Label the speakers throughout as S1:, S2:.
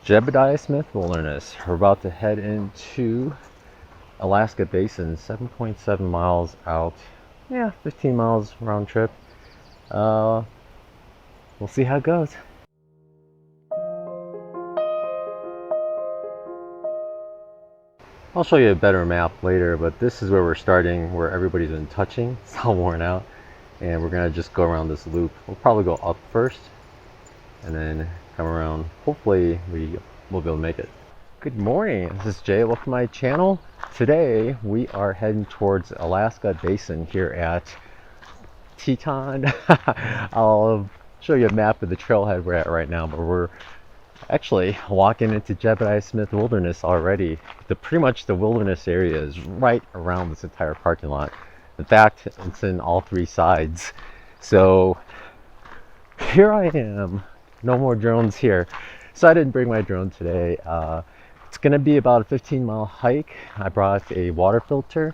S1: Jebediah Smith Wilderness. We're about to head into Alaska Basin, 7.7 miles out. Yeah, 15 miles round trip. We'll see how it goes. I'll show you a better map later, but this is where we're starting, where everybody's been touching. It's all worn out, and we're gonna just go around this loop. We'll probably go up first, and then come around. Hopefully we'll be able to make it. Good morning, this is Jay. Welcome to my channel. Today we are heading towards Alaska Basin here at Teton. I'll show you a map of the trailhead we're at right now, but we're actually walking into Jebediah Smith Wilderness already. Pretty much the wilderness area is right around this entire parking lot. In fact, it's in all three sides. So here I am. No more drones here. So I didn't bring my drone today. It's gonna be about a 15-mile hike. I brought a water filter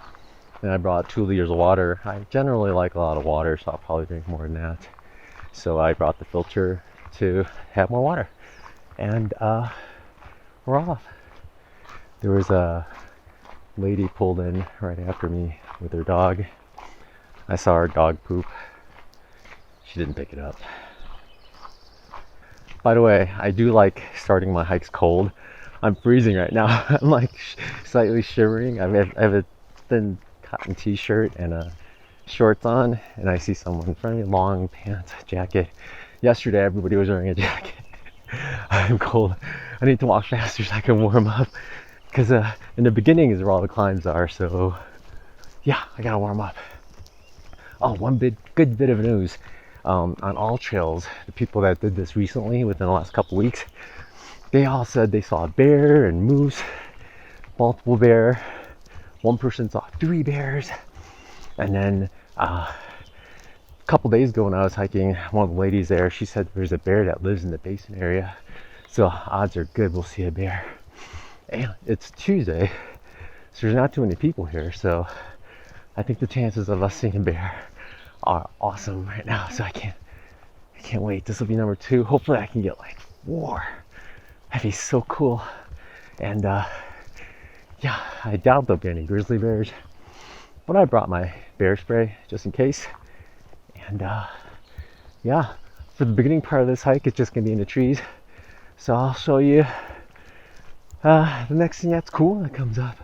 S1: and I brought 2 liters of water. I generally like a lot of water, so I'll probably drink more than that. So I brought the filter to have more water. And we're off. There was a lady pulled in right after me with her dog. I saw her dog poop. She didn't pick it up. By the way, I do like starting my hikes cold. I'm freezing right now. I'm like slightly shivering. I have a thin cotton t-shirt and shorts on, and I see someone in front of me, long pants, jacket. Yesterday everybody was wearing a jacket. I'm cold. I need to walk faster so I can warm up, because in the beginning is where all the climbs are. So yeah, I gotta warm up. Oh, one good bit of news. On all trails, the people that did this recently within the last couple weeks, they all said they saw a bear and moose, multiple bear. One person saw 3 bears. And then a couple days ago when I was hiking, one of the ladies there, she said there's a bear that lives in the basin area. So odds are good we'll see a bear. And it's Tuesday, so there's not too many people here. So I think the chances of us seeing a bear are awesome right now. So I can't wait. This will be number 2. Hopefully I can get like 4. That'd be so cool. And yeah, I doubt there'll be any grizzly bears, but I brought my bear spray just in case. And yeah, for the beginning part of this hike, it's just gonna be in the trees. So I'll show you the next thing that's cool that comes up.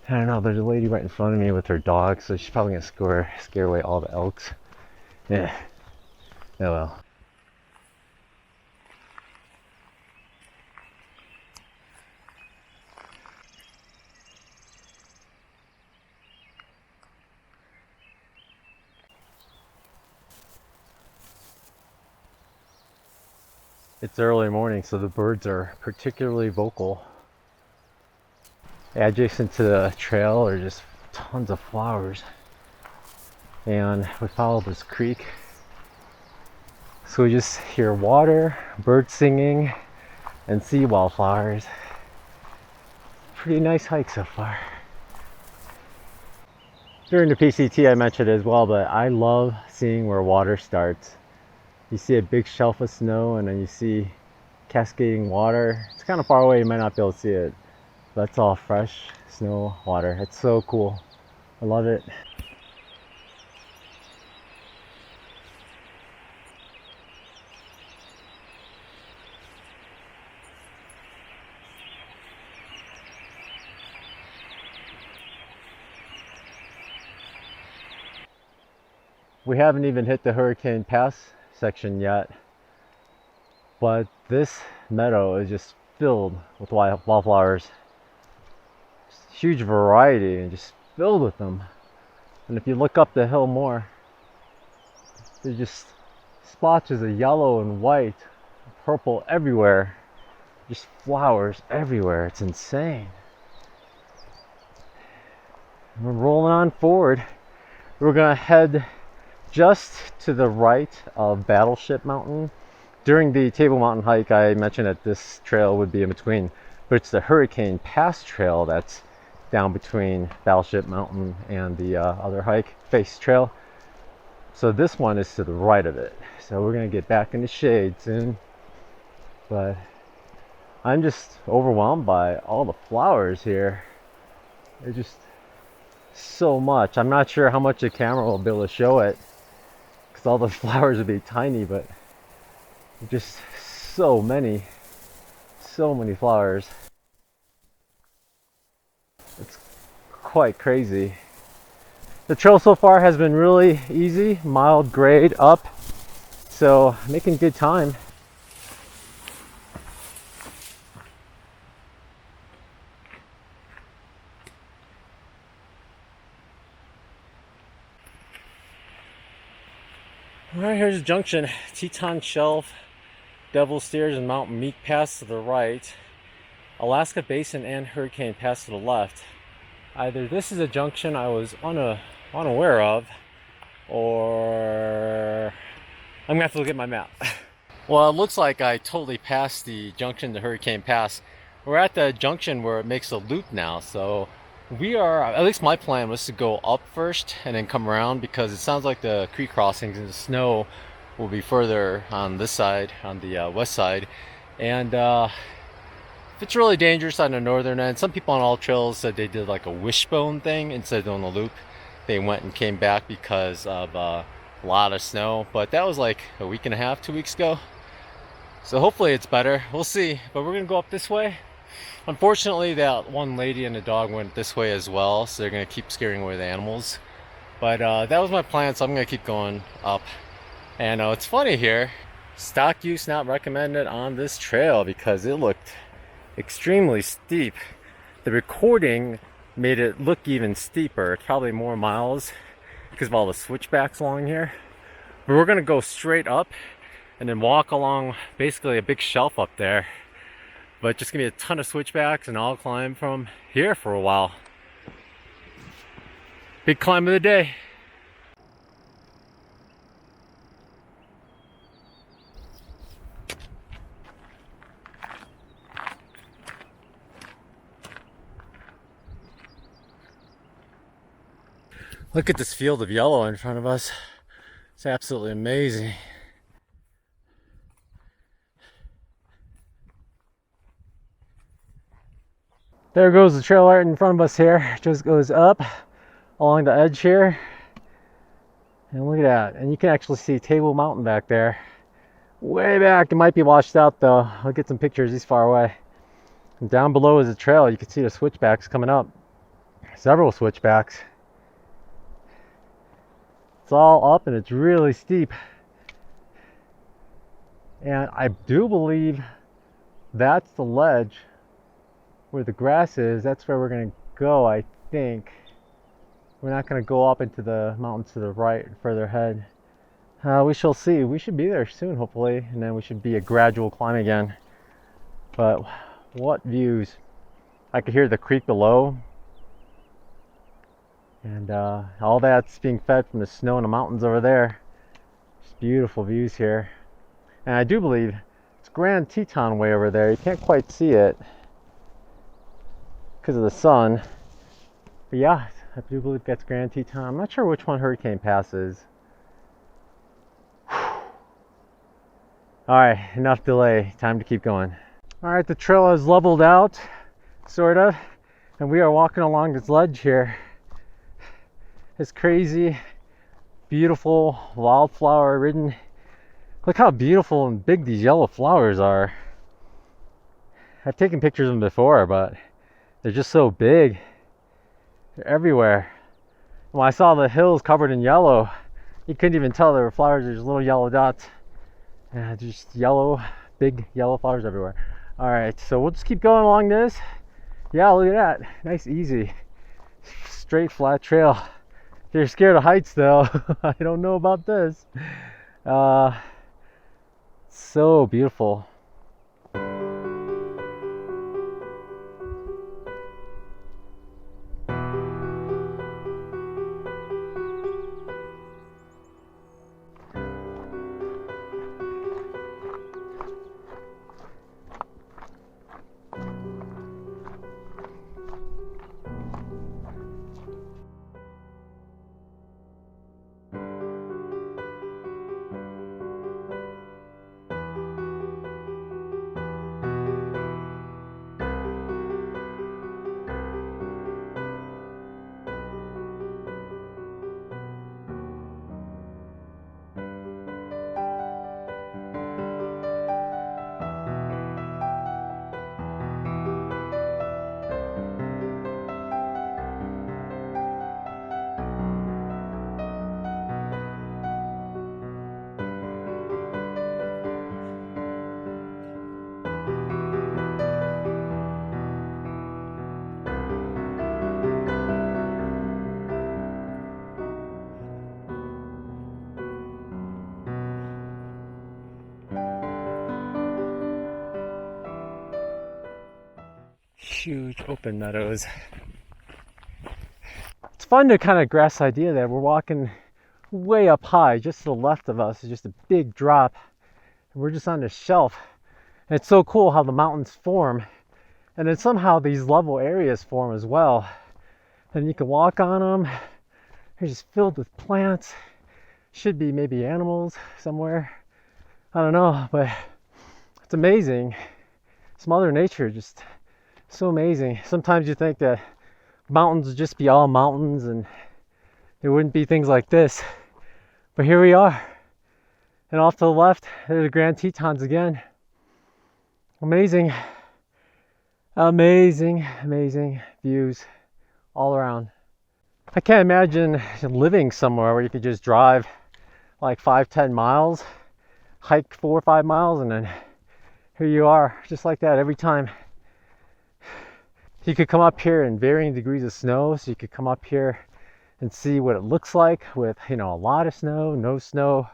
S1: I don't know, there's a lady right in front of me with her dog, so she's probably gonna scare away all the elks. Yeah, oh well. It's early morning, so the birds are particularly vocal. Adjacent to the trail are just tons of flowers. And we follow this creek. So we just hear water, birds singing, and see wildflowers. Pretty nice hike so far. During the PCT I mentioned it as well, but I love seeing where water starts. You see a big shelf of snow and then you see cascading water. It's kind of far away, you might not be able to see it. That's all fresh snow water. It's so cool. I love it. We haven't even hit the Hurricane Pass section yet, but this meadow is just filled with wildflowers. Huge variety and just filled with them. And if you look up the hill more, there's just splotches of yellow and white, purple everywhere. Just flowers everywhere. It's insane. We're rolling on forward. We're gonna head just to the right of Battleship Mountain. During the Table Mountain hike, I mentioned that this trail would be in between, but it's the Hurricane Pass trail that's down between Battleship Mountain and the other hike, Face Trail. So this one is to the right of it. So we're gonna get back in the shade soon. But I'm just overwhelmed by all the flowers here. There's just so much. I'm not sure how much the camera will be able to show it because all the flowers would be tiny, but just so many flowers. It's quite crazy. The trail so far has been really easy, mild grade up, so making good time. All right, here's the junction. Teton Shelf, Devil Stairs, and Mount Meek Pass to the right. Alaska Basin and Hurricane Pass to the left. Either this is a junction I was unaware of, or I'm gonna have to look at my map. Well, it looks like I totally passed the junction to Hurricane Pass. We're at the junction where it makes a loop now, so we are, at least my plan was to go up first and then come around, because it sounds like the creek crossings and the snow will be further on this side, on the west side. And it's really dangerous on the northern end. Some people on all trails said they did like a wishbone thing instead of doing a loop. They went and came back because of a lot of snow, but that was like a week and a half, 2 weeks ago. So hopefully it's better. We'll see. But we're gonna go up this way. Unfortunately, that one lady and the dog went this way as well, so they're gonna keep scaring away the animals. But that was my plan, so I'm gonna keep going up. And it's funny here, stock use not recommended on this trail because it looked extremely steep. The recording made it look even steeper, probably more miles because of all the switchbacks along here. But we're gonna go straight up and then walk along basically a big shelf up there. But just gonna be a ton of switchbacks, and I'll climb from here for a while. Big climb of the day. Look at this field of yellow in front of us. It's absolutely amazing. There goes the trail right in front of us here. It just goes up along the edge here. And look at that. And you can actually see Table Mountain back there. Way back. It might be washed out though. I'll get some pictures. He's far away. And down below is the trail. You can see the switchbacks coming up. Several switchbacks. It's all up and it's really steep. And I do believe that's the ledge where the grass is. That's where we're going to go, I think. We're not going to go up into the mountains to the right further ahead. We shall see. We should be there soon, hopefully, and then we should be a gradual climb again. But what views. I could hear the creek below, and all that's being fed from the snow in the mountains over there. Just beautiful views here. And I do believe it's Grand Teton way over there. You can't quite see it because of the sun. But yeah, I do believe that's Grand Teton. I'm not sure which one Hurricane Pass is. Alright, enough delay. Time to keep going. Alright, the trail has leveled out, sort of. And we are walking along this ledge here. It's crazy, beautiful, wildflower ridden. Look how beautiful and big these yellow flowers are. I've taken pictures of them before, but they're just so big. They're everywhere. When I saw the hills covered in yellow, you couldn't even tell there were flowers. There's little yellow dots. And just yellow, big yellow flowers everywhere. Alright, so we'll just keep going along this. Yeah, look at that. Nice, easy, straight, flat trail. If you're scared of heights though, I don't know about this. So beautiful. huge open meadows. It's fun to kind of grasp the idea that we're walking way up high. Just to the left of us is just a big drop, and we're just on this shelf. And it's so cool how the mountains form, and then somehow these level areas form as well. And you can walk on them. They're just filled with plants. Should be maybe animals somewhere. I don't know, but it's amazing. It's Mother Nature, just so amazing. Sometimes you think that mountains would just be all mountains and there wouldn't be things like this. But here we are. And off to the left, there's the Grand Tetons again. Amazing, amazing, amazing views all around. I can't imagine living somewhere where you could just drive like 5-10 miles, hike 4 or 5 miles, and then here you are, just like that every time. You could come up here in varying degrees of snow, so you could come up here and see what it looks like with, a lot of snow, no snow,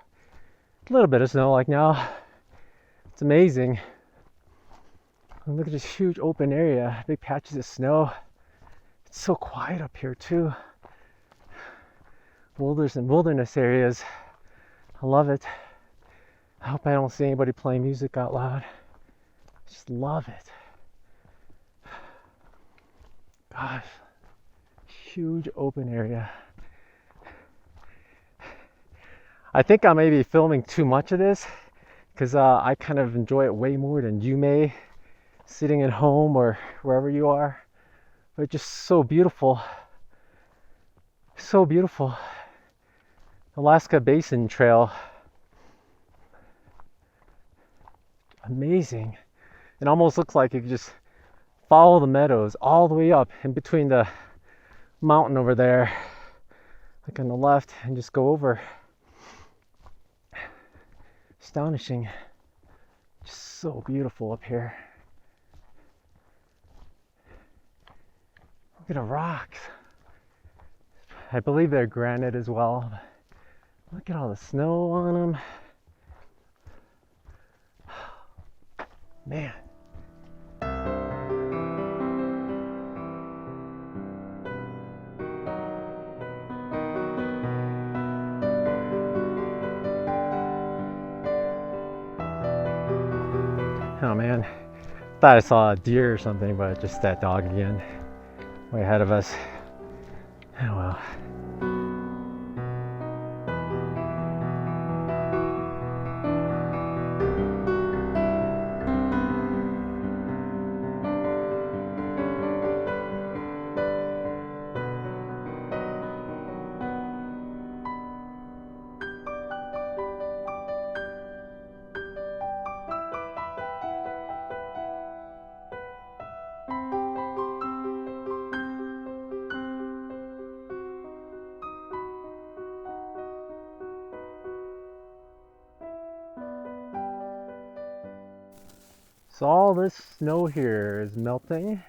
S1: a little bit of snow like now. It's amazing. And look at this huge open area, big patches of snow. It's so quiet up here too. Wilderness areas. I love it. I hope I don't see anybody playing music out loud. I just love it. Gosh, huge open area. I think I may be filming too much of this because I kind of enjoy it way more than you may, sitting at home or wherever you are. But it's just so beautiful. So beautiful. Alaska Basin Trail. Amazing. It almost looks like you could just follow the meadows all the way up in between the mountain over there, like on the left, and just go over. Astonishing. Just so beautiful up here. Look at the rocks. I believe they're granite as well. Look at all the snow on them. Man. Oh man, thought I saw a deer or something, but just that dog again, way ahead of us. Oh well. So all this snow here is melting.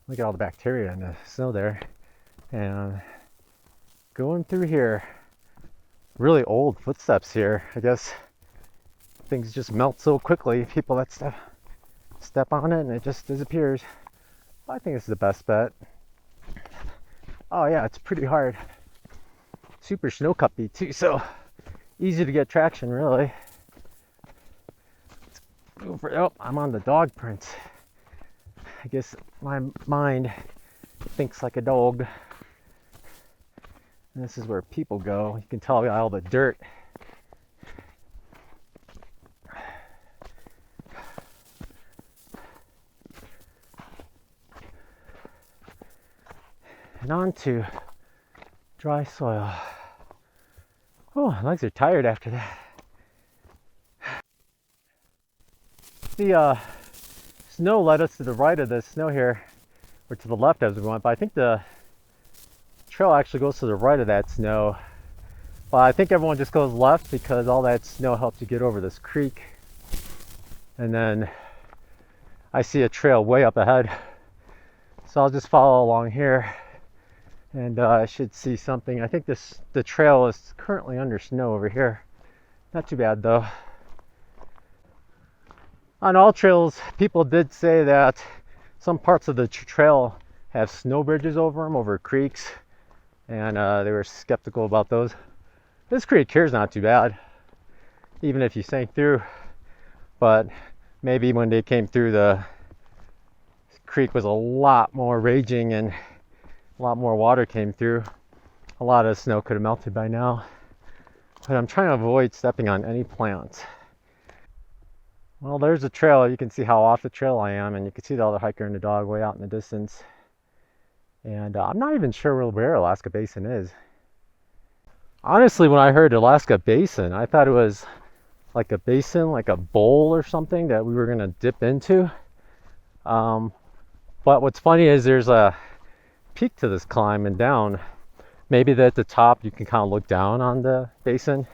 S1: Look at all the bacteria in the snow there. And going through here, really old footsteps here. I guess things just melt so quickly. People that step on it and it just disappears. I think it's the best bet. Oh yeah, it's pretty hard. Super snow cuppy too, so easy to get traction really. Oh, I'm on the dog print. I guess my mind thinks like a dog. And this is where people go. You can tell by all the dirt. And on to dry soil. Oh, my legs are tired after that. The snow led us to the right of the snow here, or to the left as we went, but I think the trail actually goes to the right of that snow. But I think everyone just goes left because all that snow helps you get over this creek. And then I see a trail way up ahead, so I'll just follow along here and I should see something. I think the trail is currently under snow over here. Not too bad though. On all trails, people did say that some parts of the trail have snow bridges over them, over creeks, and they were skeptical about those. This creek here is not too bad, even if you sank through, but maybe when they came through, the creek was a lot more raging and a lot more water came through. A lot of snow could have melted by now, but I'm trying to avoid stepping on any plants. Well, there's a trail. You can see how off the trail I am, and you can see the other hiker and the dog way out in the distance. And I'm not even sure where Alaska Basin is. Honestly, when I heard Alaska Basin, I thought it was like a basin, like a bowl or something that we were gonna dip into. But what's funny is there's a peak to this climb and down. Maybe at the top you can kind of look down on the basin,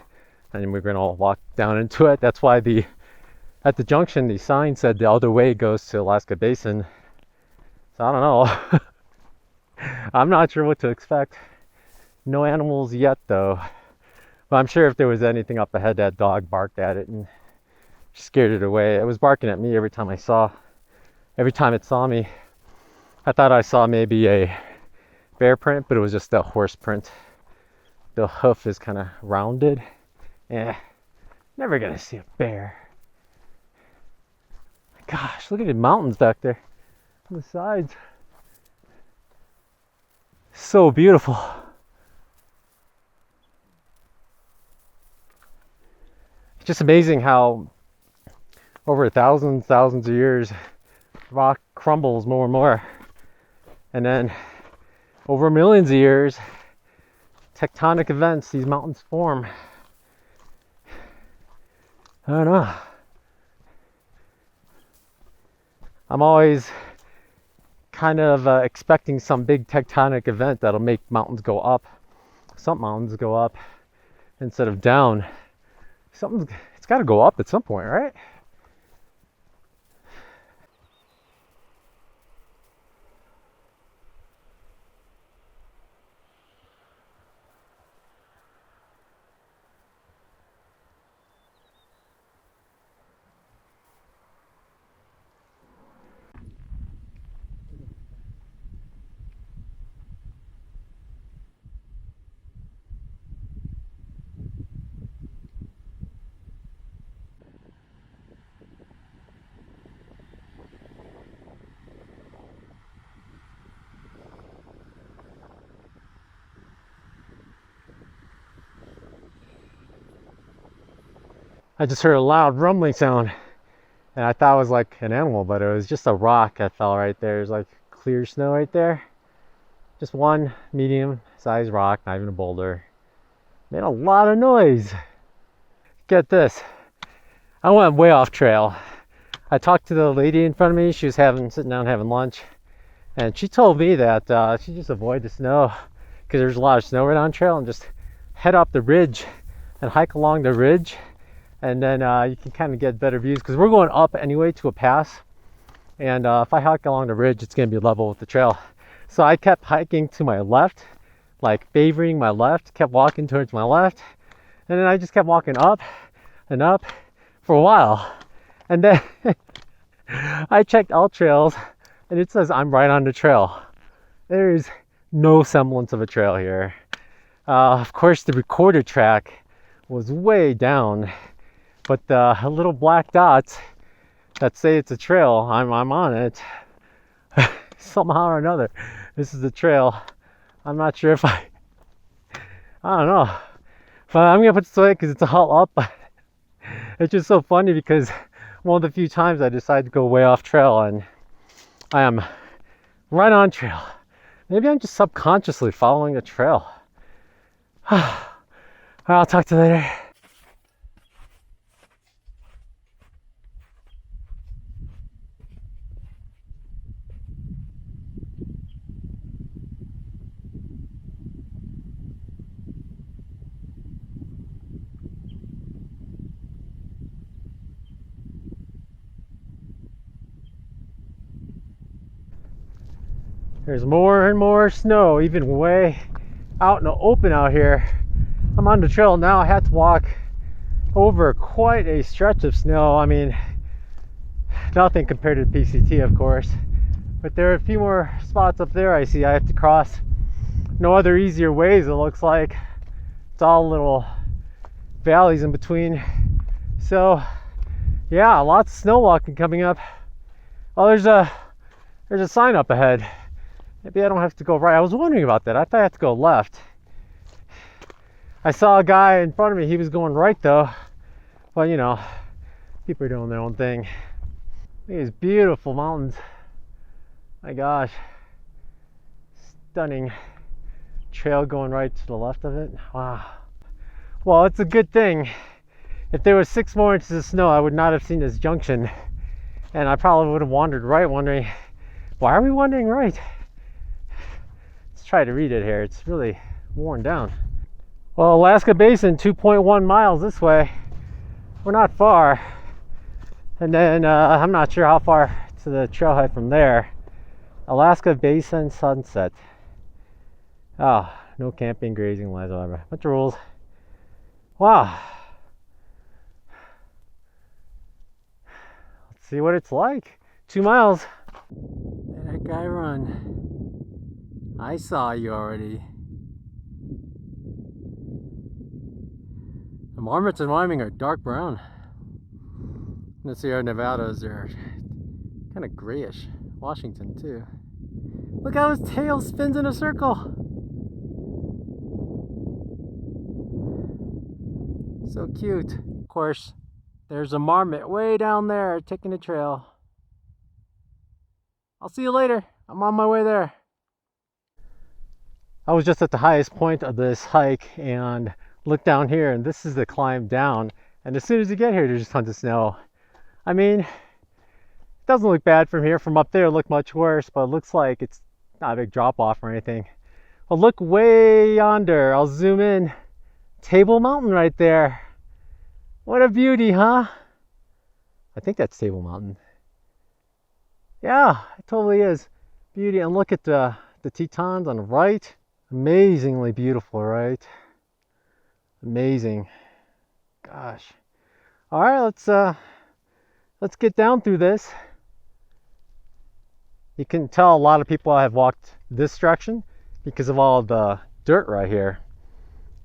S1: and we're gonna walk down into it. That's why at the junction, the sign said the other way goes to Alaska Basin. So I don't know. I'm not sure what to expect. No animals yet, though. But I'm sure if there was anything up ahead, that dog barked at it and scared it away. It was barking at me every time it saw me. I thought I saw maybe a bear print, but it was just a horse print. The hoof is kind of rounded. Never gonna see a bear. Gosh, look at the mountains back there on the sides. So beautiful. It's just amazing how over thousands of years, rock crumbles more and more. And then over millions of years, tectonic events, these mountains form. I don't know. I'm always kind of expecting some big tectonic event that'll make mountains go up. Some mountains go up instead of down. It's got to go up at some point, right? I just heard a loud rumbling sound, and I thought it was like an animal, but it was just a rock that fell right there. There's like clear snow right there. Just one medium-sized rock, not even a boulder. Made a lot of noise. Get this. I went way off trail. I talked to the lady in front of me. She was sitting down having lunch, and she told me that she just avoid the snow because there's a lot of snow right on trail, and just head up the ridge and hike along the ridge. And then you can kind of get better views because we're going up anyway to a pass, and if I hike along the ridge, it's going to be level with the trail. So I kept hiking to my left, like favoring my left, kept walking towards my left, and then I just kept walking up and up for a while, and then I checked all trails and it says I'm right on the trail. There's no semblance of a trail here. Of course the recorded track was way down, but the little black dots that say it's a trail, I'm on it. Somehow or another, this is the trail. I'm not sure if I don't know. But I'm gonna put this away because it's all up. It's just so funny because one of the few times I decided to go way off trail, and I am right on trail. Maybe I'm just subconsciously following the trail. I'll talk to you later. There's more and more snow, even way out in the open out here. I'm on the trail now. I had to walk over quite a stretch of snow. I mean, nothing compared to the PCT, of course, But there are a few more spots up there I see I have to cross. No other easier ways, it looks like. It's all little valleys in between. So yeah, lots of snow walking coming up. Oh, there's a sign up ahead. Maybe I don't have to go right. I was wondering about that. I thought I had to go left. I saw a guy in front of me. He was going right though. Well, you know, people are doing their own thing. These beautiful mountains. My gosh. Stunning trail going right to the left of it. Wow. Well, it's a good thing. If there was 6 more inches of snow, I would not have seen this junction. And I probably would have wandered right, wondering, why are we wandering right? Let's try to read it here. It's really worn down. Well, Alaska Basin, 2.1 miles this way. We're not far. And then I'm not sure how far to the trailhead from there. Alaska Basin sunset. Oh, no camping, grazing, whatever. Bunch of rules. Wow. Let's see what it's like. 2 miles. Let that guy run. I saw you already. The marmots in Wyoming are dark brown. The Sierra Nevadas are kind of grayish. Washington too. Look how his tail spins in a circle. So cute. Of course, there's a marmot way down there taking a trail. I'll see you later. I'm on my way there. I was just at the highest point of this hike and look down here, and this is the climb down. And as soon as you get here, there's just tons of snow. I mean, it doesn't look bad from here. From up there, it looked much worse, but it looks like it's not a big drop off or anything. Well, look way yonder. I'll zoom in. Table Mountain right there. What a beauty, huh? I think that's Table Mountain. Yeah, it totally is. Beauty. And look at the Tetons on the right. Amazingly beautiful, right? Amazing. Gosh. All right, let's get down through this. You can tell a lot of people have walked this direction because of all the dirt right here.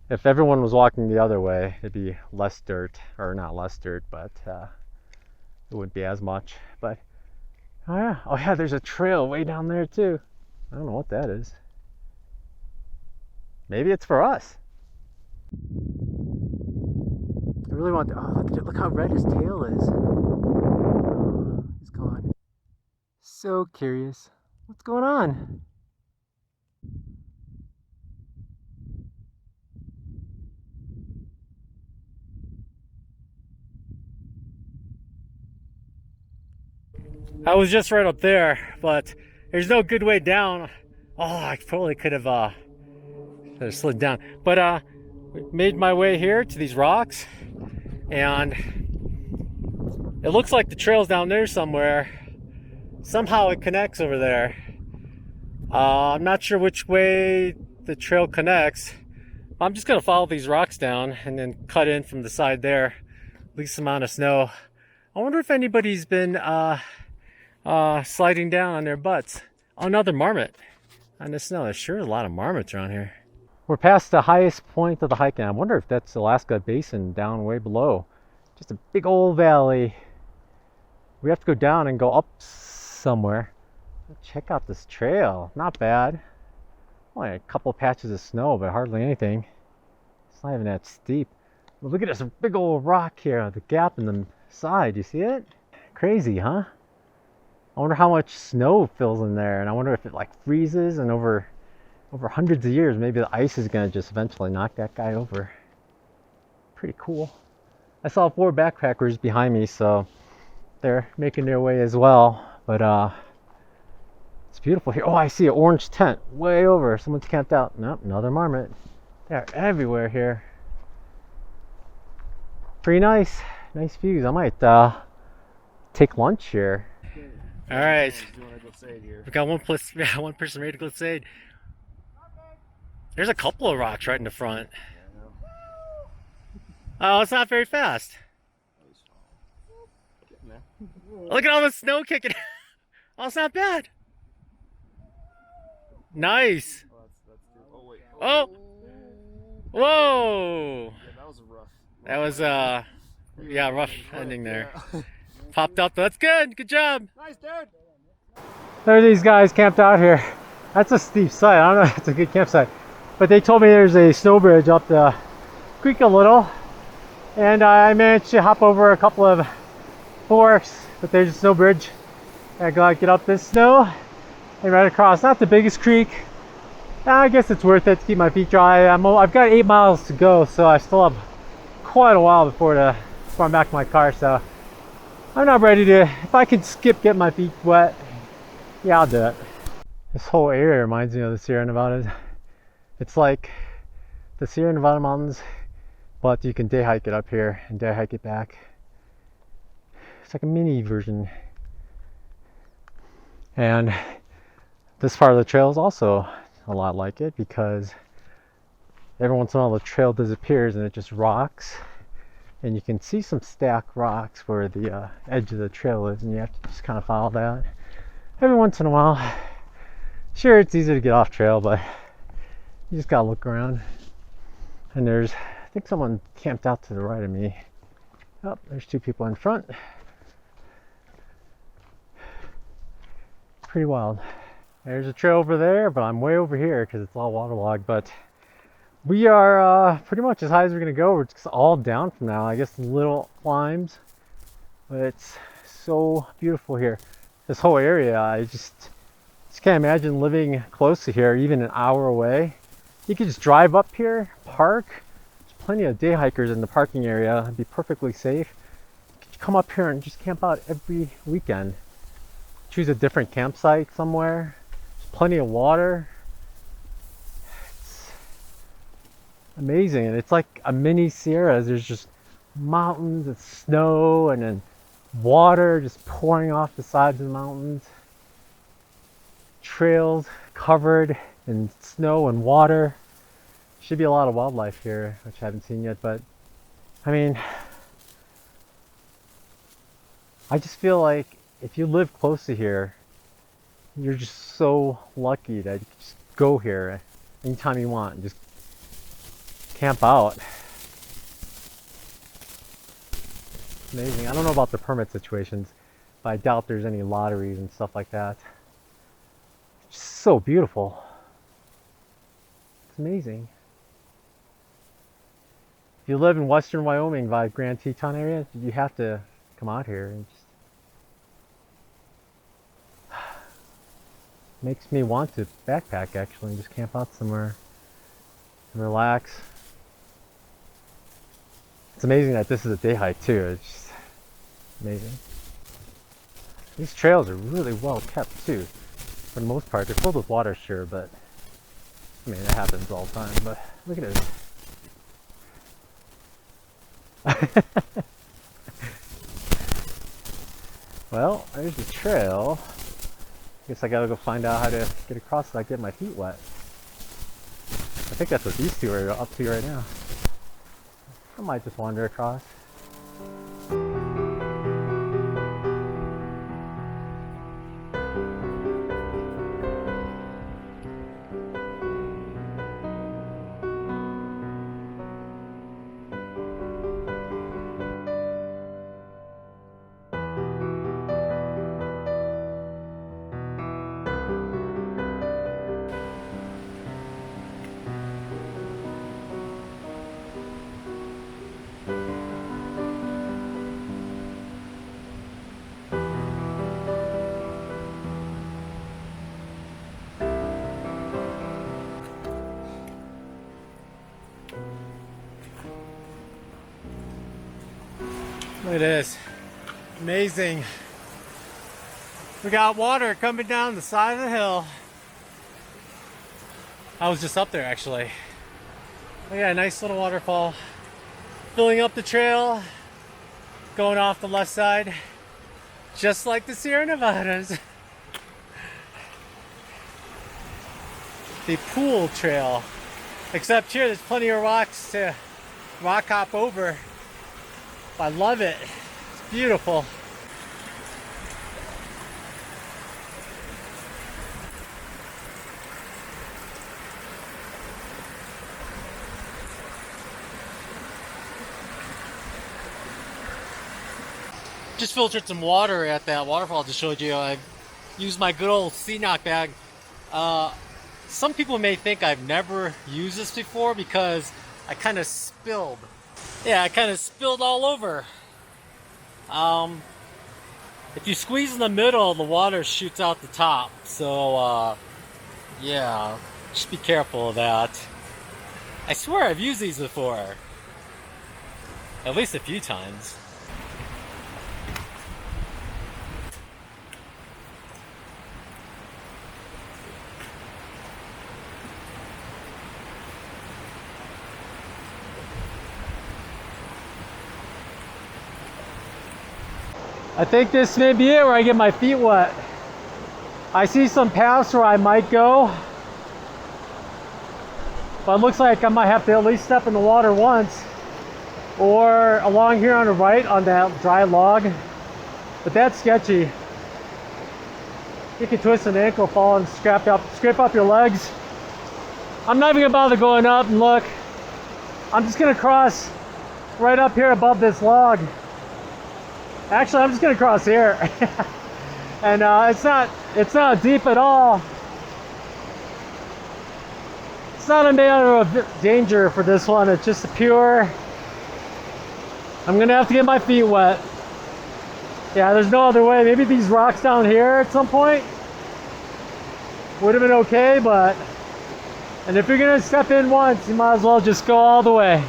S1: If everyone was walking the other way, it'd be less dirt, or not less dirt, but it wouldn't be as much. But oh yeah, there's a trail way down there too. I don't know what that is. Maybe it's for us. I really want to, oh, look how red his tail is. Oh, he's gone. So curious. What's going on? I was just right up there, but there's no good way down. Oh, I probably could have slid down. But made my way here to these rocks, and it looks like the trail's down there somewhere. Somehow it connects over there. I'm not sure which way the trail connects. I'm just gonna follow these rocks down and then cut in from the side there. Least amount of snow. I wonder if anybody's been sliding down on their butts. Oh, another marmot on the snow. There's sure a lot of marmots around here. We're past the highest point of the hike, and I wonder if that's Alaska Basin down way below. Just a big old valley. We have to go down and go up somewhere. Check out this trail. Not bad. Only a couple of patches of snow, but hardly anything. It's not even that steep. But look at this big old rock here, the gap in the side. You see it? Crazy, huh? I wonder how much snow fills in there, and I wonder if it like freezes, and over hundreds of years, maybe the ice is gonna just eventually knock that guy over. Pretty cool. I saw 4 backpackers behind me, so they're making their way as well. But it's beautiful here. Oh, I see an orange tent way over. Someone's camped out. Nope, another marmot. They're everywhere here. Pretty nice. Nice views. I might take lunch here. All right. We got one person ready to go glissade. There's a couple of rocks right in the front. Oh, it's not very fast. Look at all the snow kicking. Oh, it's not bad.
S2: Nice.
S3: Oh, that's good. Oh wait.
S2: Oh. Whoa.
S3: Yeah, that was a rough.
S2: That was yeah, rough ending there.
S3: Yeah.
S2: Popped up. That's good. Good job.
S3: Nice, dude.
S1: There are these guys camped out here. That's a steep site. I don't know if it's a good campsite. But they told me there's a snow bridge up the creek a little. And I managed to hop over a couple of forks. But there's a snow bridge. I gotta get up this snow and right across. Not the biggest creek. I guess it's worth it to keep my feet dry. I've got 8 miles to go, so I still have quite a while before I'm back to my car. So I'm not ready to. If I can skip getting my feet wet, yeah, I'll do it. This whole area reminds me of the Sierra Nevadas. It's like the Sierra Nevada mountains, but you can day hike it up here and day hike it back. It's like a mini version. And this part of the trail is also a lot like it, because every once in a while the trail disappears and it just rocks, and you can see some stacked rocks where the edge of the trail is, and you have to just kind of follow that every once in a while. Sure, it's easy to get off trail, but you just gotta look around. And I think someone camped out to the right of me. Oh, there's 2 people in front. Pretty wild. There's a trail over there, but I'm way over here because it's all waterlogged. But we are pretty much as high as we're gonna go. We're just all down from now. I guess little climbs, but it's so beautiful here. This whole area, I just can't imagine living close to here, even an hour away. You could just drive up here, park. There's plenty of day hikers in the parking area. It'd be perfectly safe. You could come up here and just camp out every weekend. Choose a different campsite somewhere. There's plenty of water. It's amazing. And it's like a mini Sierra. There's just mountains and snow, and then water just pouring off the sides of the mountains. Trails covered in snow and water. Should be a lot of wildlife here, which I haven't seen yet, but I mean, I just feel like if you live close to here, you're just so lucky that you can just go here anytime you want and just camp out. It's amazing. I don't know about the permit situations, but I doubt there's any lotteries and stuff like that. It's so beautiful. It's amazing. If you live in western Wyoming by Grand Teton area, you have to come out here and just makes me want to backpack actually and just camp out somewhere and relax. It's amazing that this is a day hike too. It's just amazing. These trails are really well kept too. For the most part, they're filled with water, sure, but I mean, it happens all the time. But look at this. Well, there's the trail. Guess I gotta go find out how to get across so I get my feet wet. I think that's what these 2 are up to right now. I might just wander across. Look at this. Amazing. We got water coming down the side of the hill. I was just up there actually. Look at a nice little waterfall filling up the trail, going off the left side, just like the Sierra Nevadas. The pool trail. Except here there's plenty of rocks to rock hop over. I love it. It's beautiful.
S2: Just filtered some water at that waterfall I just showed you. I used my good old sea knock bag. Some people may think I've never used this before because I kind of spilled. Yeah, I kind of spilled all over. If you squeeze in the middle, the water shoots out the top. So, yeah, just be careful of that. I swear I've used these before. At least a few times.
S1: I think this may be it where I get my feet wet. I see some paths where I might go, but it looks like I might have to at least step in the water once, or along here on the right on that dry log, but that's sketchy. You can twist an ankle, fall, and scrape up your legs. I'm not even gonna bother going up and look. I'm just gonna cross right up here above this log. Actually, I'm just gonna cross here. And it's not deep at all. It's not a matter of danger for this one. It's just a pure, I'm gonna have to get my feet wet. Yeah, there's no other way. Maybe these rocks down here at some point would have been okay, and if you're gonna step in once, you might as well just go all the way.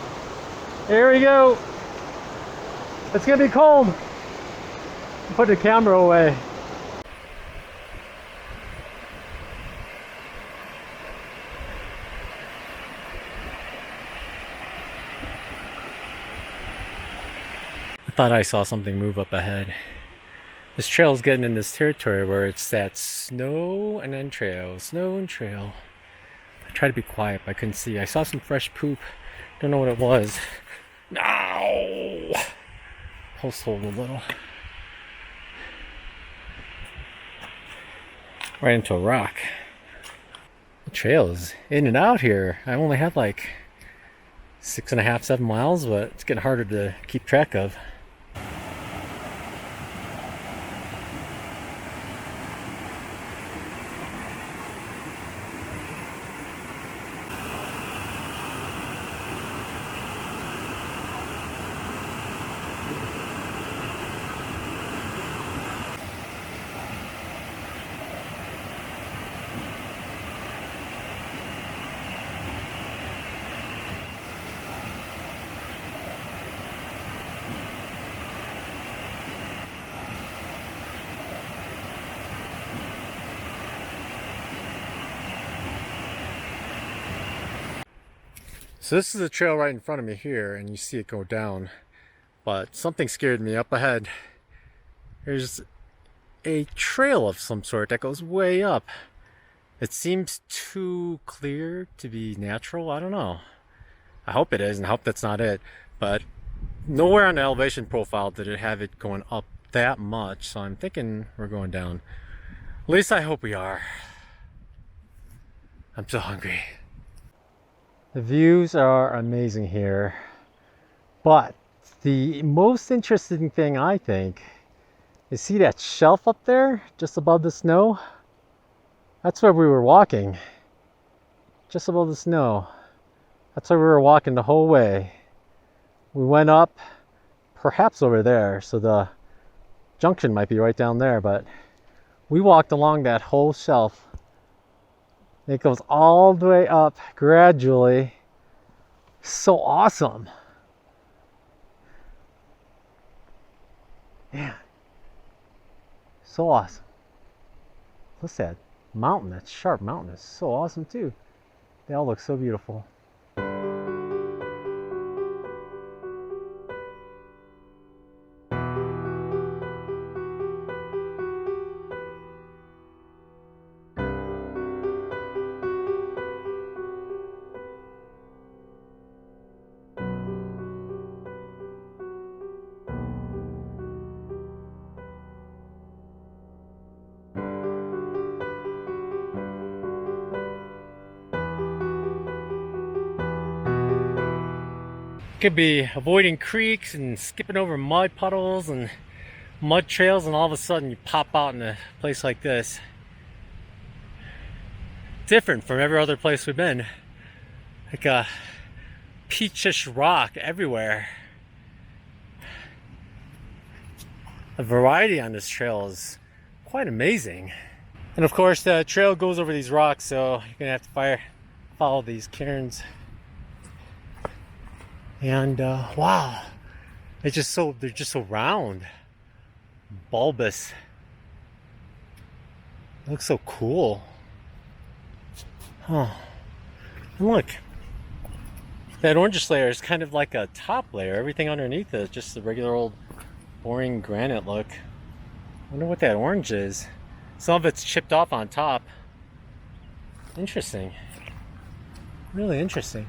S1: Here we go. It's gonna be cold. Put the camera away.
S2: I thought I saw something move up ahead. This trail's getting in this territory where it's that snow and then trail, snow and trail. I tried to be quiet, but I couldn't see. I saw some fresh poop. Don't know what it was. No! Pulse hold a little. Right into a rock. The trail is in and out here. I only have like 6.5, 7 miles, but it's getting harder to keep track of. So this is the trail right in front of me here, and you see it go down. But something scared me up ahead. There's a trail of some sort that goes way up. It seems too clear to be natural. I don't know. I hope it is, and I hope that's not it. But nowhere on the elevation profile did it have it going up that much. So I'm thinking we're going down. At least I hope we are. I'm so hungry.
S1: The views are amazing here, but the most interesting thing I think is, see that shelf up there just above the snow? That's where we were walking, just above the snow. That's where we were walking the whole way. We went up perhaps over there, so the junction might be right down there, but we walked along that whole shelf. It goes all the way up gradually. So awesome. Man, so awesome. What's that mountain? That sharp mountain is so awesome too. They all look so beautiful.
S2: Could be avoiding creeks and skipping over mud puddles and mud trails, and all of a sudden you pop out in a place like this. Different from every other place we've been. Like a peachish rock everywhere. The variety on this trail is quite amazing. And of course the trail goes over these rocks, so you're gonna have to follow these cairns. And wow, they're just so round, bulbous. It looks so cool. Huh. And look, that orangish layer is kind of like a top layer. Everything underneath is just the regular old boring granite look. I wonder what that orange is. Some of it's chipped off on top. Interesting. Really interesting.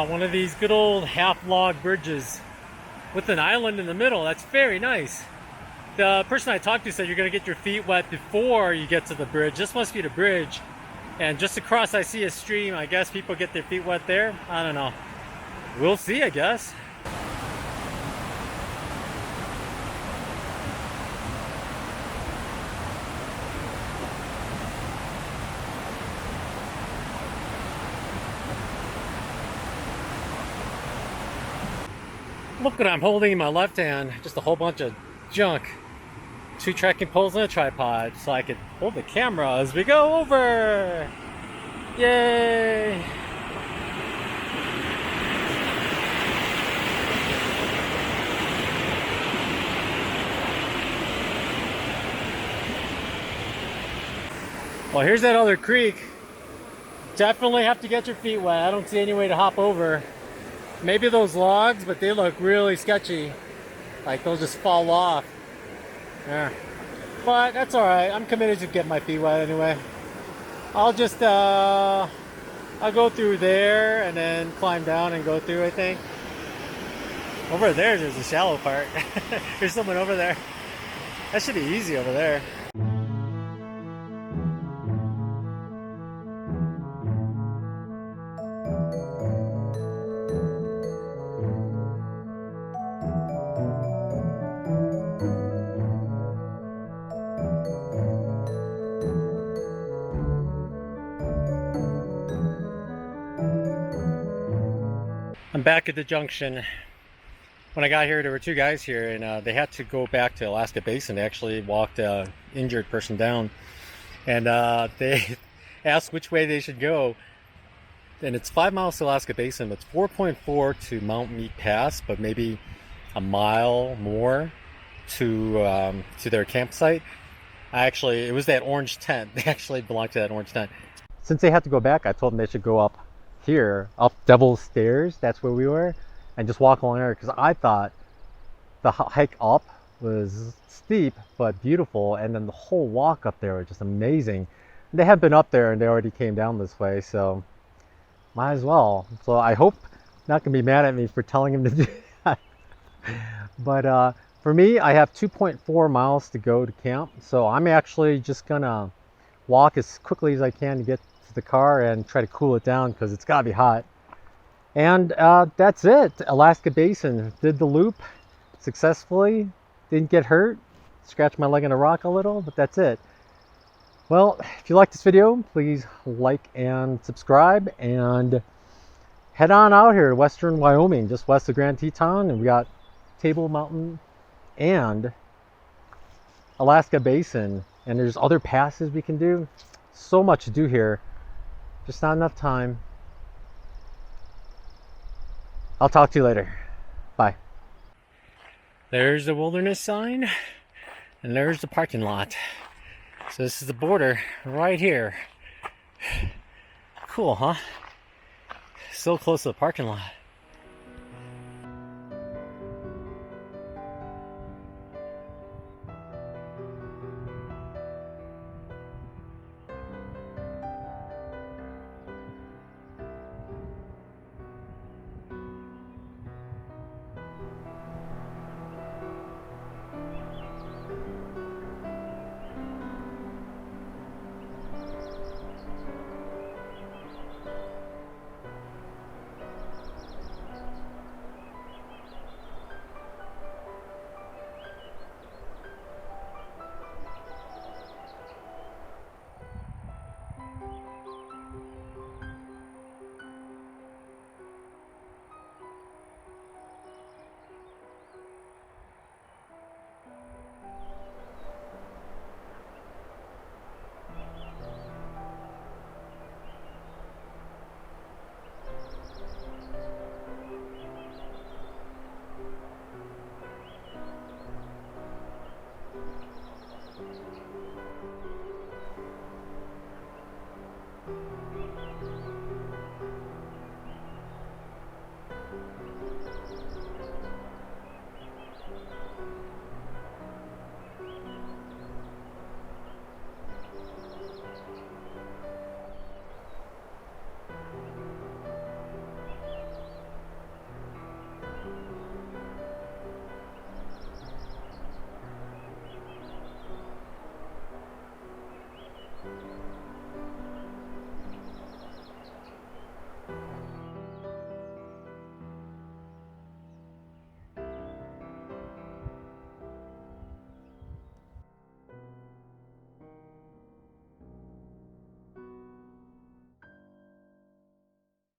S2: One of these good old half-log bridges with an island in the middle. That's very nice. The person I talked to said you're going to get your feet wet before you get to the bridge. This must be the bridge. And just across I see a stream. I guess people get their feet wet there. I don't know. We'll see, I guess. Look what I'm holding in my left hand, just a whole bunch of junk. 2 tracking poles and a tripod, so I can hold the camera as we go over. Yay! Well, here's that other creek. Definitely have to get your feet wet. I don't see any way to hop over. Maybe those logs, but they look really sketchy. Like they'll just fall off. Yeah. But that's alright. I'm committed to get my feet wet anyway. I'll just, I'll go through there and then climb down and go through, I think. Over there's a shallow part. There's someone over there. That should be easy over there. I'm back at the junction. When I got here, there were 2 guys here, and they had to go back to Alaska Basin. They actually walked an injured person down, and they asked which way they should go. And it's 5 miles to Alaska Basin, but it's 4.4 to Mount Meat Pass, but maybe a mile more to their campsite. It was that orange tent. They actually belonged to that orange tent. Since they had to go back, I told them they should go up here, up Devil's Stairs. That's where we were, and just walk along there, because I thought the hike up was steep but beautiful, and then the whole walk up there was just amazing. They had been up there and they already came down this way, so might as well. So I hope not gonna be mad at me for telling him to do that. But for me, I have 2.4 miles to go to camp, so I'm actually just gonna walk as quickly as I can to get to the car and try to cool it down, because it's gotta be hot. And that's it. Alaska Basin. Did the loop successfully. Didn't get hurt. Scratched my leg on a rock a little, but that's it. Well, if you like this video, please like and subscribe, and head on out here to western Wyoming, just west of Grand Teton, and we got Table Mountain and Alaska Basin, and there's other passes we can do. So much to do here, just not enough time. I'll talk to you later. Bye. There's the wilderness sign, and there's the parking lot. So this is the border right here. Cool, huh? so close to the parking lot.